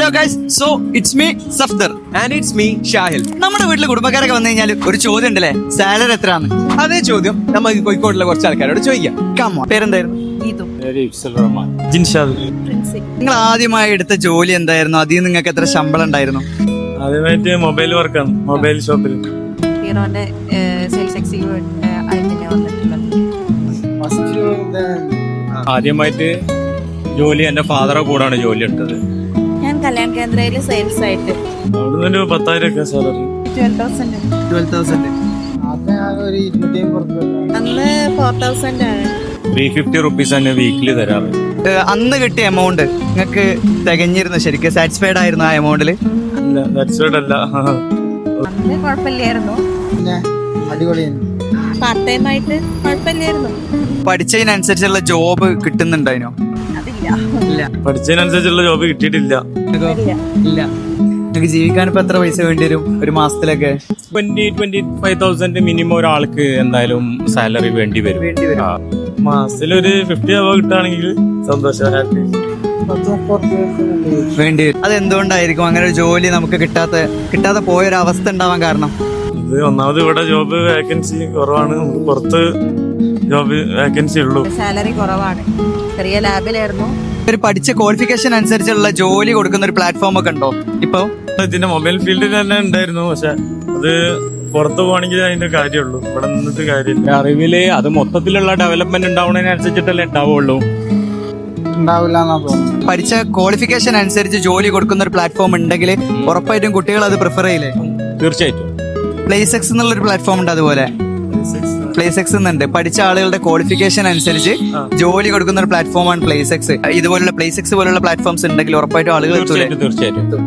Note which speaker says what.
Speaker 1: Hello guys, so it's me Safdar
Speaker 2: and it's me Shahil.
Speaker 1: നമ്മുടെ വീട്ടിൽ കുടുംബക്കാരൊക്കെ വന്നു കഴിഞ്ഞാൽ ഒരു ചോദ്യം ഉണ്ടല്ലേ, സാലറി എത്രയാണ്?
Speaker 2: അതേ ചോദ്യം നമുക്ക് കോഴിക്കോടുള്ള കുറച്ച് ആൾക്കാരോട് ചോദിക്കാം.
Speaker 1: കമോൺ, പേരെന്തായിരുന്നു?
Speaker 3: ജിൻഷാദ്.
Speaker 1: നിങ്ങൾ ആദ്യമായി എടുത്ത ജോലി എന്തായിരുന്നു? അതിൽ നിങ്ങൾക്ക് എത്ര ശമ്പളം ഉണ്ടായിരുന്നു?
Speaker 3: ആദ്യമായിട്ട് മൊബൈൽ വർക്കാണ്, മൊബൈൽ ഷോപ്പിൽ.
Speaker 4: ഹീറോന്റെ സെയിൽസ് എക്സിക്യൂട്ടീവ് ആയിട്ട് ഞാൻ വന്നിട്ടുള്ളത്.
Speaker 3: ആദ്യമായിട്ട് ജോലി എന്റെ ഫാദറെ കൂടാണ് ജോലി എടുത്തത്.
Speaker 4: ഞാൻ കല്യാൺ കേന്ദ്രയില് സെയിൽസ് ആയിട്ട്
Speaker 3: അവിടുന്ന് 10,000 സാലറി.
Speaker 4: 12,000. അന്ന് 4,000 ആണ്.
Speaker 3: 350 റുപ്പീസ് തന്നെ വീക്കിലി തരാറ്.
Speaker 1: അന്ന് കിട്ടിയ എമൗണ്ട് നിങ്ങൾക്ക് തികഞ്ഞിരുന്നു? ശരിക്കും സാറ്റിസ്ഫൈഡ് ആയിരുന്നു ആ എമൗണ്ടിൽ?
Speaker 3: ഇല്ല, സാറ്റിസ്ഫൈഡ് അല്ല.
Speaker 4: അന്ന് കുഴപ്പമില്ലായിരുന്നു, പാർട്ട് ടൈം ആയിട്ട് കുഴപ്പമില്ലായിരുന്നു.
Speaker 1: പഠിച്ചതിനനുസരിച്ചുള്ള ജോബ് കിട്ടുന്നുണ്ടായിനോ?
Speaker 4: അതില്ല.
Speaker 3: പഠിച്ചതിനനുസരിച്ചുള്ള ജോബ് കിട്ടിയിട്ടില്ല.
Speaker 1: ഇല്ല. നിങ്ങൾക്ക് ജീവിക്കാൻ ഇപ്പൊ എത്ര പൈസ വേണ്ടി വരും ഒരു മാസത്തിലൊക്കെ?
Speaker 3: 25,000 മിനിമം ഒരാൾക്ക് എന്തായാലും സാലറി വേണ്ടി വരും. മാസത്തിൽ ഒരു 50 രൂപ കിട്ടുകയാണെങ്കിൽ സന്തോഷം, ഹാപ്പി.
Speaker 1: വേണ്ടി വരും. അത് എന്തുകൊണ്ടായിരിക്കും അങ്ങനെ ഒരു ജോലി നമുക്ക് കിട്ടാതെ പോയൊരവസ്ഥ ഉണ്ടാവാൻ കാരണം?
Speaker 3: ഇത് ഒന്നാമത് ഇവിടെ ജോബ് വേക്കൻസി കുറവാണ്, നമുക്ക് പുറത്ത് ജോബ് വേക്കൻസി ഉള്ളൂ.
Speaker 4: സാലറി കുറവാണ്. ചെറിയ ലാബിലായിരുന്നു.
Speaker 1: ഒരു പഠിച്ച ക്വാളിഫിക്കേഷൻ അനുസരിച്ചുള്ള ജോലി കൊടുക്കുന്ന ഒരു പ്ലാറ്റ്ഫോം ഒക്കെ ഉണ്ടോ ഇപ്പൊ?
Speaker 3: ഇതിന്റെ മൊബൈൽ ഫീൽഡിൽ തന്നെ ഉണ്ടായിരുന്നു, പക്ഷെ അത് പുറത്ത് പോകണമെങ്കിൽ അതിന്റെ കാര്യമുള്ളൂ, ഇവിടെ നിന്നിട്ട് കാര്യമില്ല. അറിവില് അത് മൊത്തത്തിലുള്ള ഡെവലപ്മെന്റ് ഉണ്ടാവുന്നതിനനുസരിച്ചിട്ടല്ലേ ഉണ്ടാവുള്ളൂ.
Speaker 1: പഠിച്ച ക്വാളിഫിക്കേഷൻ അനുസരിച്ച് ജോലി കൊടുക്കുന്ന ഒരു പ്ലാറ്റ്ഫോം ഉണ്ടെങ്കിൽ ഉറപ്പായിട്ടും കുട്ടികൾ അത് പ്രിഫർ ചെയ്യില്ലേ?
Speaker 3: തീർച്ചയായിട്ടും.
Speaker 1: പ്ലേസെക്സ് എന്നുള്ളൊരു പ്ലാറ്റ്ഫോം ഉണ്ട്, അതുപോലെ പ്ലേസെക്സ് എന്നുണ്ട്. പഠിച്ച ആളുകളുടെ ക്വാളിഫിക്കേഷൻ അനുസരിച്ച് ജോലി കൊടുക്കുന്ന ഒരു പ്ലാറ്റ്ഫോമാണ് പ്ലേസെക്സ്. ഇതുപോലുള്ള പ്ലേസെക്സ് പോലുള്ള പ്ലാറ്റ്ഫോംസ് ഉണ്ടെങ്കിൽ ഉറപ്പായിട്ടും ആളുകൾ
Speaker 3: തീർച്ചയായിട്ടും.